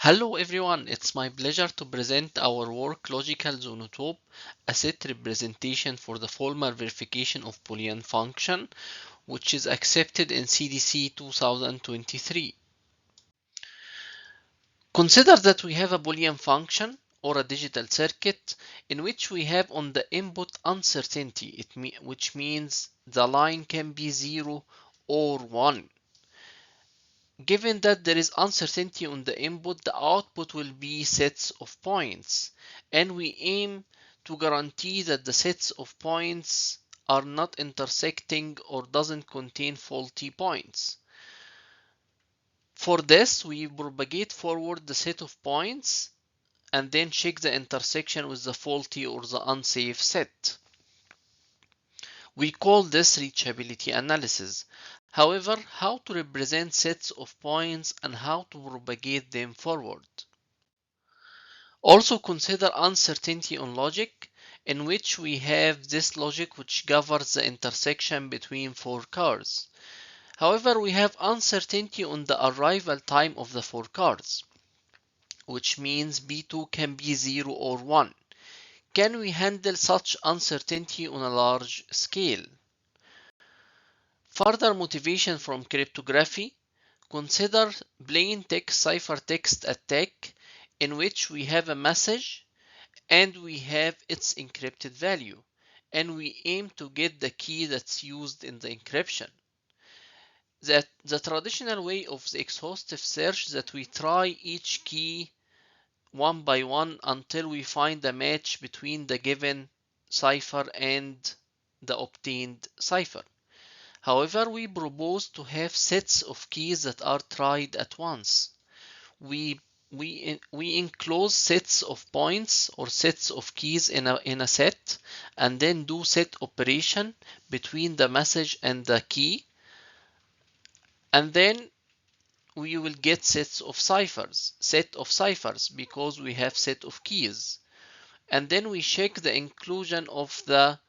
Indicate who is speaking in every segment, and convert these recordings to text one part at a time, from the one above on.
Speaker 1: Hello everyone, it's my pleasure to present our work Logical Zonotope, a set representation for the formal verification of Boolean function, which is accepted in CDC 2023. Consider that we have a Boolean function or a digital circuit in which we have on the input uncertainty, which means the line can be 0 or 1. Given that there is uncertainty on the input, the output will be sets of points, and we aim to guarantee that the sets of points are not intersecting or doesn't contain faulty points. For this, we propagate forward the set of points and then check the intersection with the faulty or the unsafe set. We call this reachability analysis. However, how to represent sets of points and how to propagate them forward. Also consider uncertainty on logic, in which we have this logic which governs the intersection between four cars. However, we have uncertainty on the arrival time of the four cars, which means B2 can be 0 or 1. Can we handle such uncertainty on a large scale? Further motivation from cryptography, consider plain text ciphertext attack in which we have a message and we have its encrypted value, and we aim to get the key that's used in the encryption. The traditional way of the exhaustive search that we try each key one by one until we find a match between the given cipher and the obtained cipher. However, we propose to have sets of keys that are tried at once. We enclose sets of points or sets of keys in a set and then do set operation between the message and the key, and then we will get set of ciphers because we have set of keys, and then we check the inclusion of the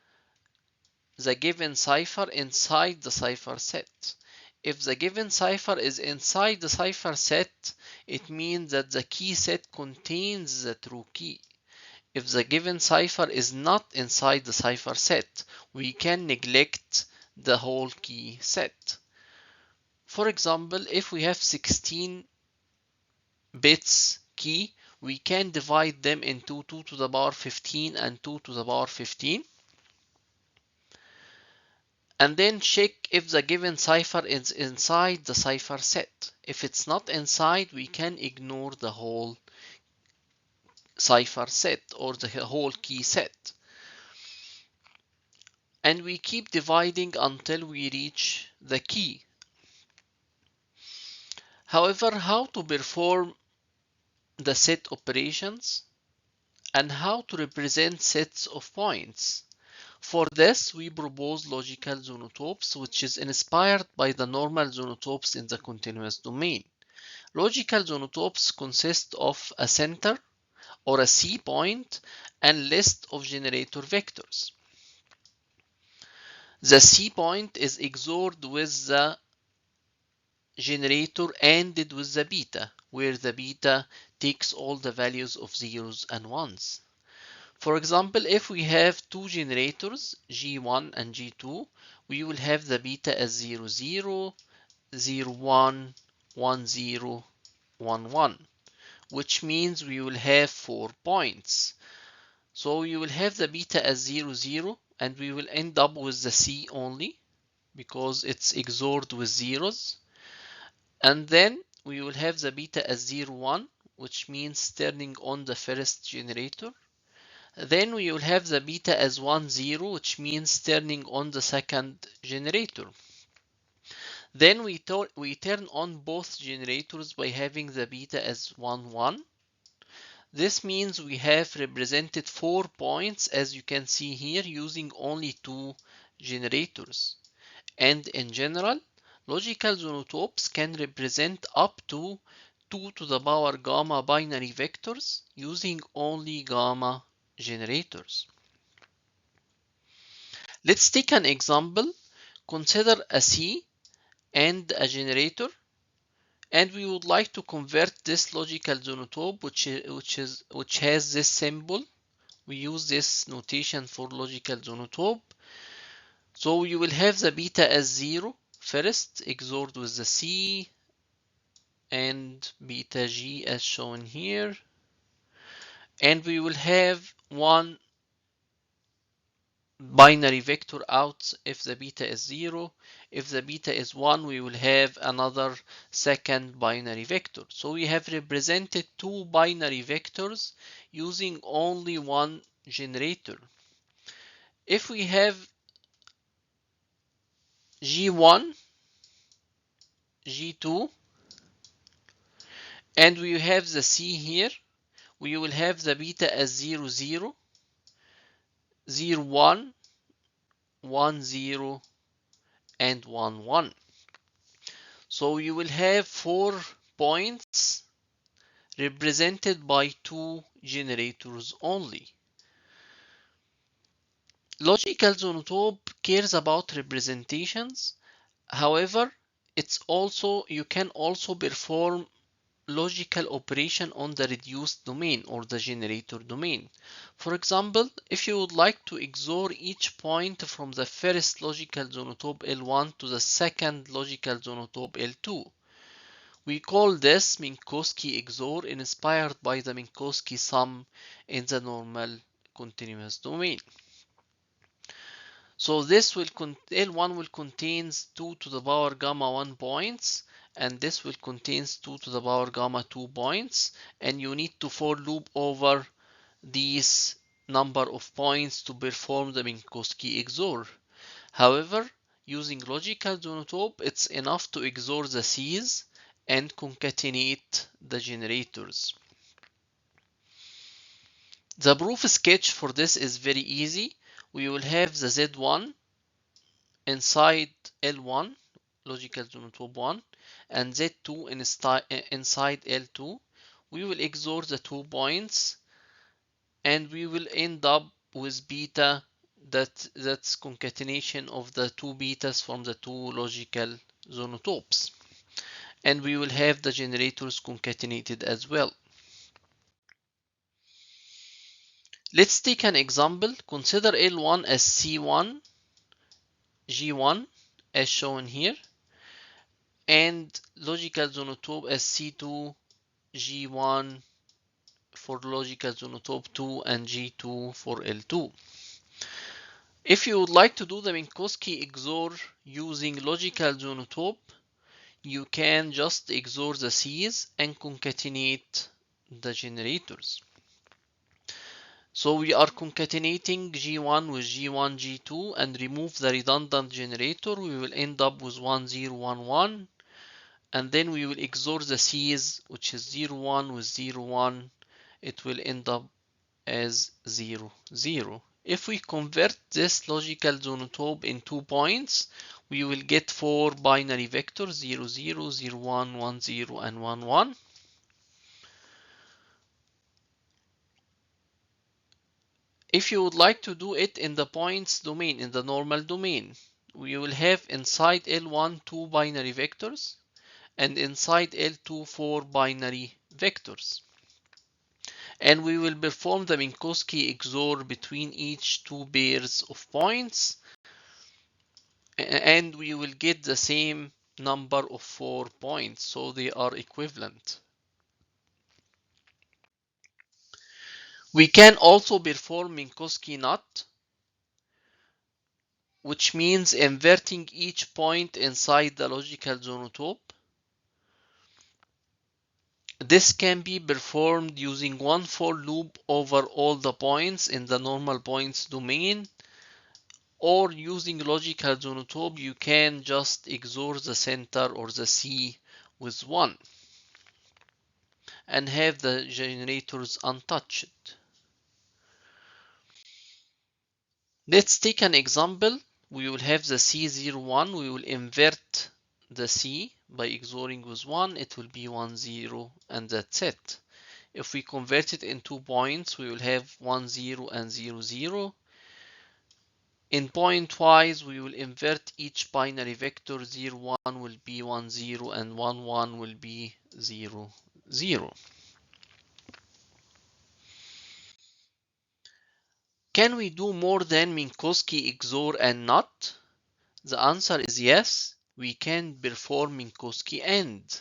Speaker 1: given cipher inside the cipher set. If the given cipher is inside the cipher set, it means that the key set contains the true key. If the given cipher is not inside the cipher set, we can neglect the whole key set. For example, if we have 16 bits key, we can divide them into 2 to the power 15 and 2 to the power 15. And then check if the given cipher is inside the cipher set. If it's not inside, we can ignore the whole cipher set or the whole key set. And we keep dividing until we reach the key. However, how to perform the set operations and how to represent sets of points? For this, we propose logical zonotopes, which is inspired by the normal zonotopes in the continuous domain. Logical zonotopes consist of a center or a C point and list of generator vectors. The C point is XORed with the generator ANDed with the beta, where the beta takes all the values of zeros and ones. For example, if we have two generators, G1 and G2, we will have the beta as 00, 01, 10, 11, which means we will have 4 points. So we will have the beta as 00, and we will end up with the C only because it's XORed with zeros. And then we will have the beta as 01, which means turning on the first generator. Then we will have the beta as 10, which means turning on the second generator. Then we turn on both generators by having the beta as 11. This means we have represented 4 points, as you can see here, using only 2 generators. And in general, logical zonotopes can represent up to 2 to the power gamma binary vectors using only gamma generators. Let's take an example. Consider a C and a generator And we would like to convert this logical zonotope, which has this symbol. We use this notation for logical zonotope. So you will have the beta as 0 first, XORed with the C, and beta G as shown here. And we will have one binary vector out if the beta is 0. If the beta is 1, we will have another second binary vector. So we have represented two binary vectors using only one generator. If we have G1, G2, and we have the C here, we will have the beta as 0, 0, 0, 1, 1, 0, and 1, 1. So you will have 4 points represented by two generators only. Logical zonotope cares about representations. However, you can also perform logical operation on the reduced domain or the generator domain. For example, if you would like to XOR each point from the first logical zonotope L1 to the second logical zonotope L2, we call this Minkowski XOR, inspired by the Minkowski sum in the normal continuous domain. So this L1 will contains 2 to the power gamma 1 points, and this will contains 2 to the power gamma 2 points, and you need to for loop over these number of points to perform the Minkowski XOR. However, using logical zonotope, it's enough to XOR the C's and concatenate the generators. The proof sketch for this is very easy. We will have the Z1 inside L1, logical zonotope 1, and Z2 inside L2. We will XOR the 2 points, and we will end up with beta that's concatenation of the 2 betas from the 2 logical zonotopes. And we will have the generators concatenated as well. Let's take an example. Consider L1 as C1, G1 as shown here, and logical zonotope as C2, G1 for logical zonotope 2 and G2 for L2. If you would like to do the Minkowski XOR using logical zonotope, you can just XOR the C's and concatenate the generators. So we are concatenating G1 with G1, G2 and remove the redundant generator. We will end up with 1, 0, 1, 1. And then we will XOR the C's, which is 0, 1 with 0, 1. It will end up as 0, 0. If we convert this logical zonotope in 2 points, we will get 4 binary vectors, 0, 0, 0, 1, 1, 0, and 1, 1. If you would like to do it in the points domain, in the normal domain, we will have inside L1 2 binary vectors and inside L2 4 binary vectors. And we will perform the Minkowski XOR between each 2 pairs of points, and we will get the same number of 4 points, so they are equivalent. We can also perform Minkowski NOT, which means inverting each point inside the logical zonotope. This can be performed using one for loop over all the points in the normal points domain, or using logical zonotope, you can just XOR the center or the C with 1 and have the generators untouched. Let's take an example. We will have the C01. We will invert the C by XORing with 1. It will be 1, 0, and that's it. If we convert it into points, we will have 1, 0, and 0, 0. In point-wise, we will invert each binary vector. 0, 1 will be 1, 0, and 1, 1 will be 0, 0. Can we do more than Minkowski XOR and NOT? The answer is yes, we can perform Minkowski AND.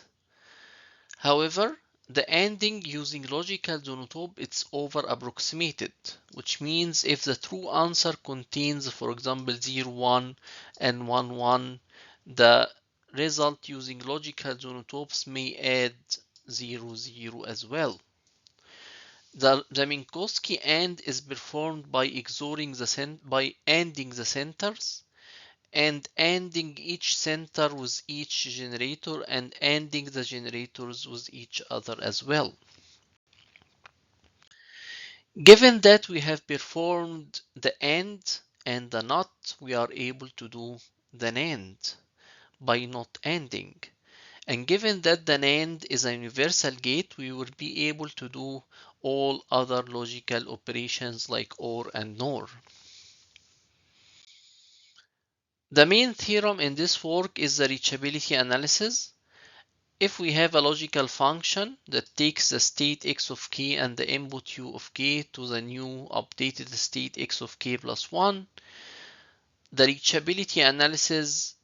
Speaker 1: However, the ANDing using logical zonotope it's over approximated, which means if the true answer contains, for example, 0, 1 and 1, 1, the result using logical zonotopes may add 0, 0 as well. The Minkowski AND is performed by XORing by ANDing the centers and ANDing each center with each generator and ANDing the generators with each other as well. Given that we have performed the AND and the NOT, we are able to do the NAND by not ANDing. And given that the NAND is a universal gate, we will be able to do all other logical operations like OR and NOR. The main theorem in this work is the reachability analysis. If we have a logical function that takes the state x of k and the input u of k to the new updated state x of k plus 1, the reachability analysis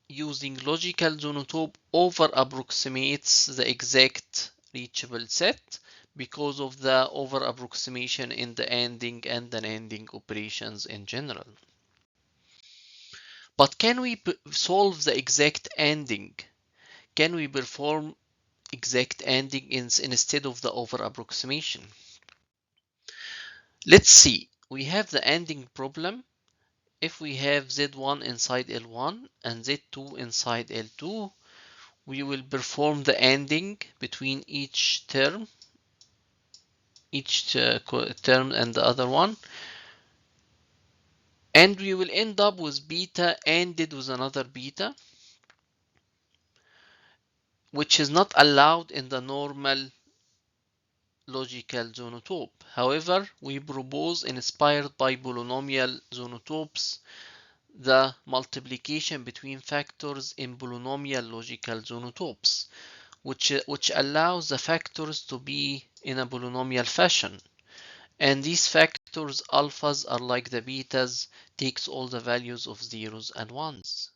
Speaker 1: using logical zonotope over approximates the exact reachable set because of the over approximation in the ANDing and the NANDing operations in general. But can we solve the exact ANDing? Can we perform exact ANDing instead of the over approximation? Let's see. We have the ANDing problem. If we have Z1 inside L1 and Z2 inside L2, we will perform the ANDing between each term and the other one, and we will end up with beta ANDed with another beta, which is not allowed in the normal logical zonotope. However, we propose, inspired by polynomial zonotopes, the multiplication between factors in polynomial logical zonotopes, which allows the factors to be in a polynomial fashion. And these factors alphas are like the betas, takes all the values of zeros and ones.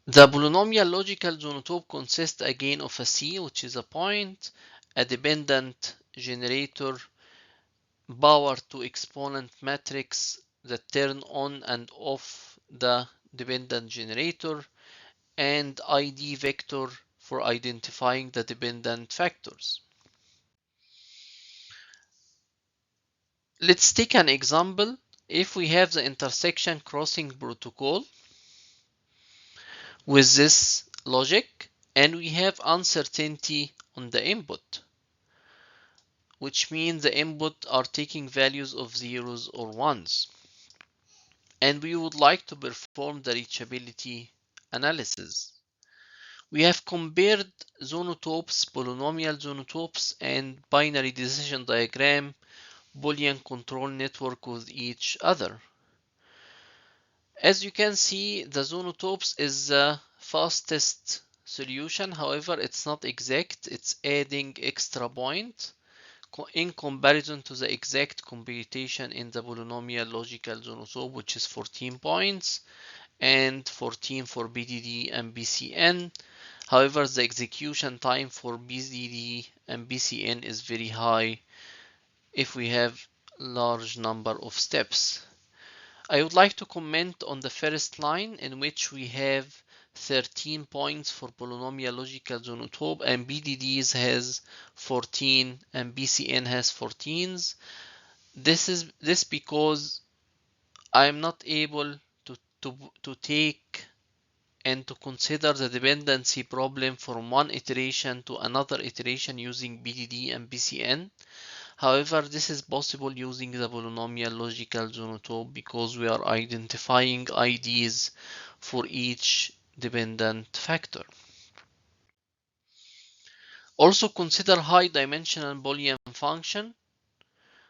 Speaker 1: The polynomial logical zonotope consists again of a C, which is a point, a dependent generator, power to exponent matrix that turn on and off the dependent generator, and ID vector for identifying the dependent factors. Let's take an example. If we have the intersection crossing protocol with this logic and we have uncertainty on the input, which means the input are taking values of zeros or ones, and we would like to perform the reachability analysis. We have compared zonotopes, polynomial zonotopes, and binary decision diagram Boolean control network with each other. As you can see, the zonotopes is the fastest solution. However, it's not exact. It's adding extra point in comparison to the exact computation in the polynomial logical zonotope, which is 14 points and 14 for BDD and BCN. However, the execution time for BDD and BCN is very high if we have large number of steps. I would like to comment on the first line in which we have 13 points for polynomial logical zonotope and BDDs has 14 and BCN has 14s. This because I'm not able to take and to consider the dependency problem from one iteration to another iteration using BDD and BCN. However, this is possible using the polynomial logical zonotope because we are identifying IDs for each dependent factor. Also consider high dimensional Boolean function,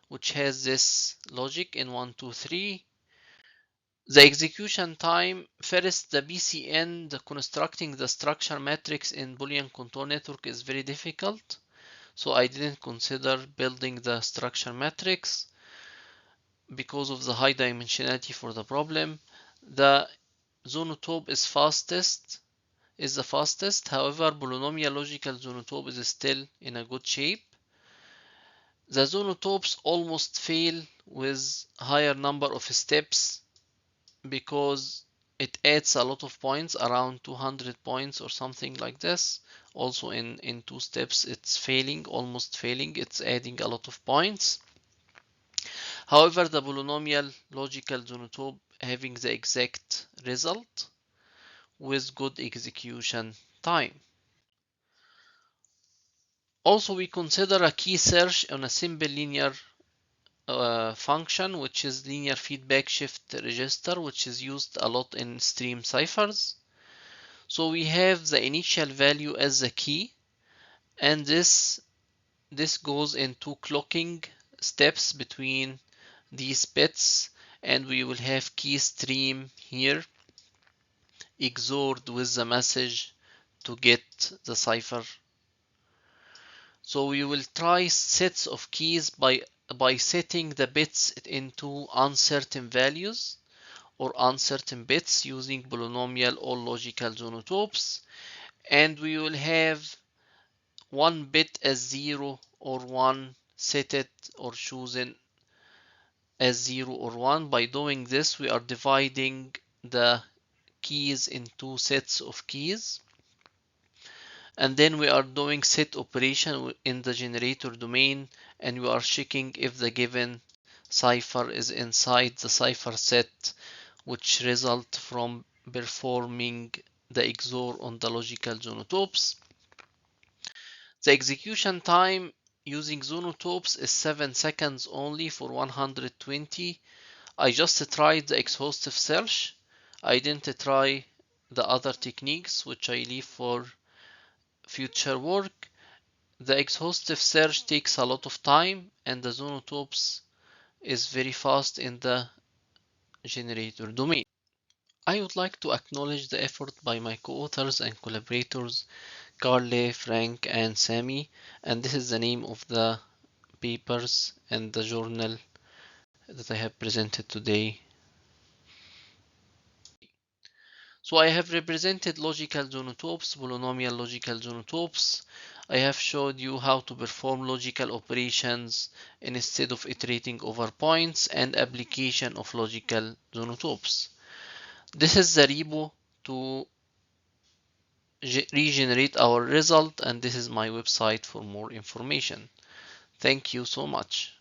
Speaker 1: which has this logic in 1, 2, 3. The execution time, first the BCN, the constructing the structure matrix in Boolean contour network is very difficult. So I didn't consider building the structure matrix because of the high dimensionality for the problem. The zonotope is the fastest. However, polynomial logical zonotope is still in a good shape. The zonotopes almost fail with higher number of steps because it adds a lot of points, around 200 points or something like this. Also in 2 steps it's failing, almost failing, it's adding a lot of points. However, the polynomial logical zonotope having the exact result with good execution time. Also, we consider a key search on a simple linear function, which is linear feedback shift register, which is used a lot in stream ciphers. So we have the initial value as the key, and this goes into clocking steps between these bits, and we will have key stream here XORed with the message to get the cipher. So we will try sets of keys by setting the bits into uncertain values or uncertain bits using polynomial or logical zonotopes, and we will have one bit as 0 or 1, set it or chosen as 0 or 1. By doing this, we are dividing the keys into sets of keys, and then we are doing set operation in the generator domain, and we are checking if the given cipher is inside the cipher set, which result from performing the XOR on the logical zonotopes. The execution time using zonotopes is 7 seconds only for 120. I just tried the exhaustive search. I didn't try the other techniques, which I leave for future work. The exhaustive search takes a lot of time, and the zonotopes is very fast in the generator domain. I would like to acknowledge the effort by my co-authors and collaborators, Carle, Frank, and Sammy, and this is the name of the papers and the journal that I have presented today. So I have represented logical zonotopes, polynomial logical zonotopes. I have showed you how to perform logical operations instead of iterating over points, and application of logical zonotopes. This is the repo to regenerate our result, and this is my website for more information. Thank you so much.